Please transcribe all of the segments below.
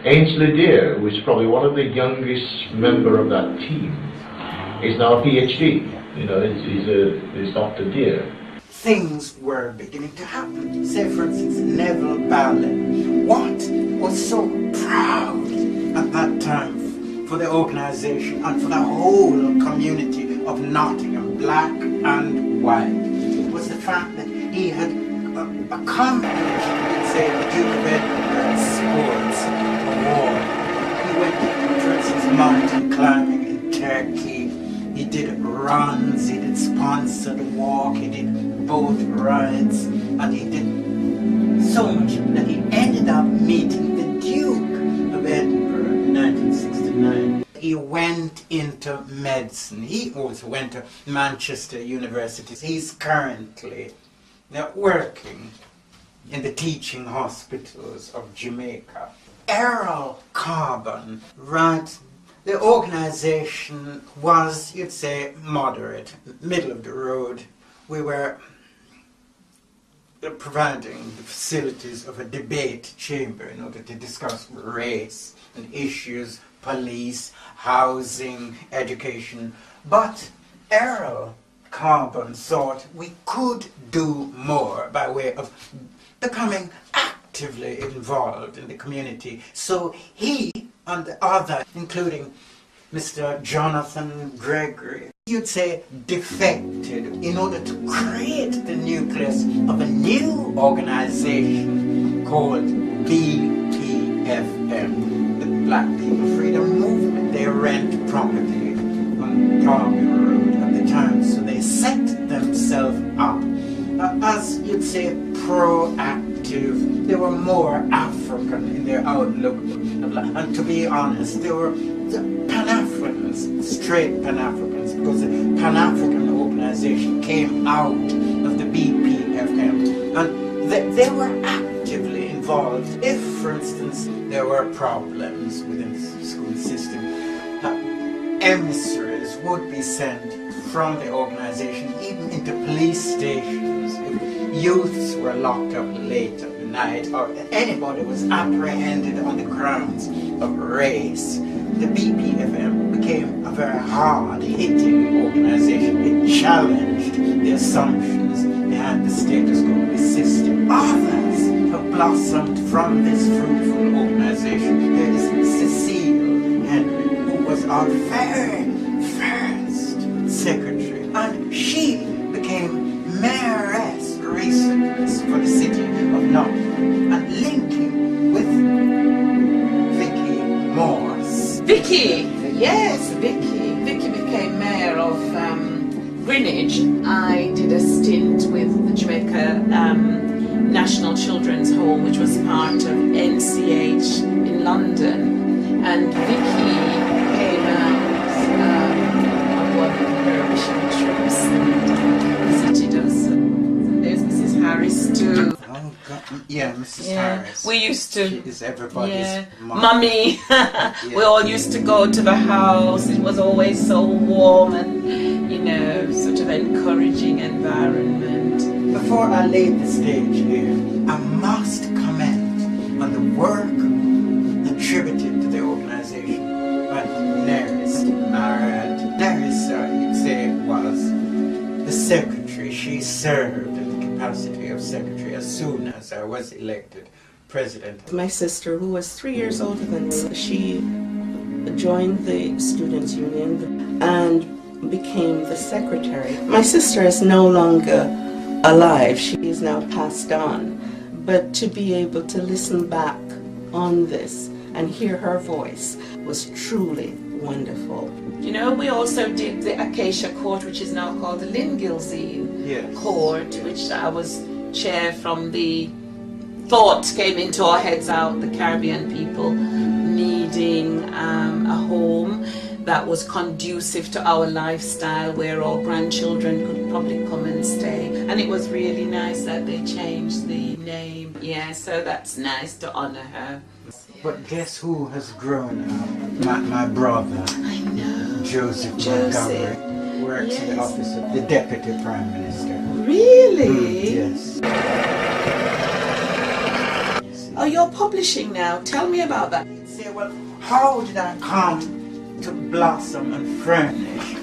Ainsley Deer, who is probably one of the youngest member of that team, is now a PhD. You know, he's Dr. Deer. Things were beginning to happen. Say, for instance, Neville Ballin. What was so proud at that time for the organization and for the whole community of Nottingham, black and white, was the fact that he had accomplished, say, the Duke of Edinburgh Sports Award. He went, for instance, mountain climbing in Turkey. He did runs, he did sponsored walk, he did boat rides, and he did so much that he ended up meeting the Duke of Edinburgh in 1969. He went into medicine. He also went to Manchester University. He's currently working in the teaching hospitals of Jamaica. Errol Carbon, right? The organization was, you'd say, moderate, middle of the road. We were providing the facilities of a debate chamber in order to discuss race and issues, police, housing, education. But Errol Carbon thought we could do more by way of becoming actively involved in the community. So he and the other, including Mr. Jonathan Gregory, you'd say, defected in order to create the nucleus of a new organization called BPFM, the Black People Freedom Movement. They rent property on Derby Road at the time, so they set themselves up as, you'd say, proactive. They were more African in their outlook, and to be honest, they were Pan-Africans, straight Pan-Africans, because the Pan-African organization came out of the BPFM, and they were actively involved. If, for instance, there were problems within the school system, emissaries would be sent from the organization, even into police stations, if youths were locked up late at night, or anybody was apprehended on the grounds of race. The BPFM became a very hard-hitting organization. It challenged the assumptions behind the status quo system. Others have blossomed from this fruitful organization. There is Cecile Henry, who was our very first secretary, and she became mayoress recently for the city of Nottingham, and linking with Vicky Morse. Vicky! Yes, Vicky. Vicky became mayor of Greenwich. I did a stint with the Jamaica National Children's Home, which was part of NCH in London, and Vicky came out on one of her mission trips and visited us. And there's Mrs. Harris too. Oh God. Yeah, Mrs. Harris. We used to. She is everybody's mummy. We all used to go to the house. It was always so warm and, you know, sort of encouraging environment. Before I leave the stage here, I must comment on the work attributed to the organization by Neris Marad. Neris, you'd say, was the secretary. She served in the capacity of secretary as soon as I was elected president. My sister, who was 3 years older than me, she joined the Students' Union and became the secretary. My sister is no longer alive. She is now passed on. But to be able to listen back on this and hear her voice was truly wonderful. You know, we also did the Acacia Court, which is now called the Lingilzine Court, which I was chair from. The thought came into our heads out, the Caribbean people needing a home that was conducive to our lifestyle, where our grandchildren could probably come and stay. And it was really nice that they changed the name. Yeah, so that's nice to honor her. But guess who has grown up? My brother. I know. Joseph Montgomery works in the office of the Deputy Prime Minister. Really? Yes. Oh, you're publishing now. Tell me about that. Say, well, how did I come to blossom and furnish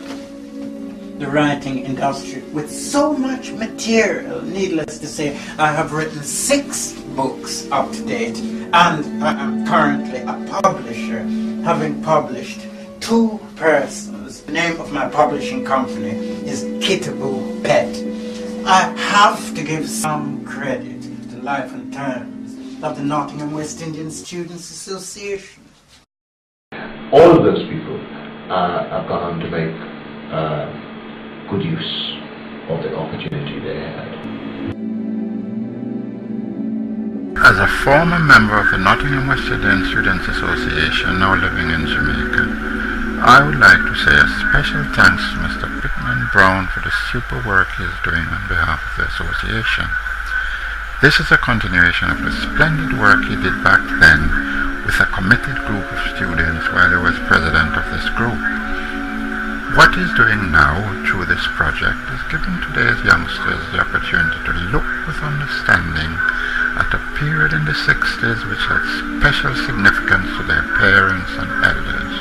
the writing industry with so much material? Needless to say, I have written 6 books up to date, and I am currently a publisher, having published 2 persons. The name of my publishing company is Pt3 Pet. I have to give some credit to Life and Times of the Nottingham West Indian Students Association. All of those people have gone on to make good use of the opportunity they had. As a former member of the Nottingham West Indian Students Association, now living in Jamaica, I would like to say a special thanks to Mr. Pitman Browne for the super work he is doing on behalf of the association. This is a continuation of the splendid work he did back then with a committed group of students while he was president of this group. What he's doing now through this project is giving today's youngsters the opportunity to look with understanding at a period in the 60s which had special significance to their parents and elders.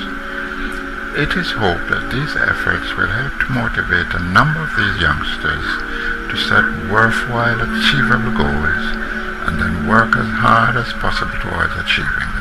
It is hoped that these efforts will help to motivate a number of these youngsters to set worthwhile, achievable goals and then work as hard as possible towards achieving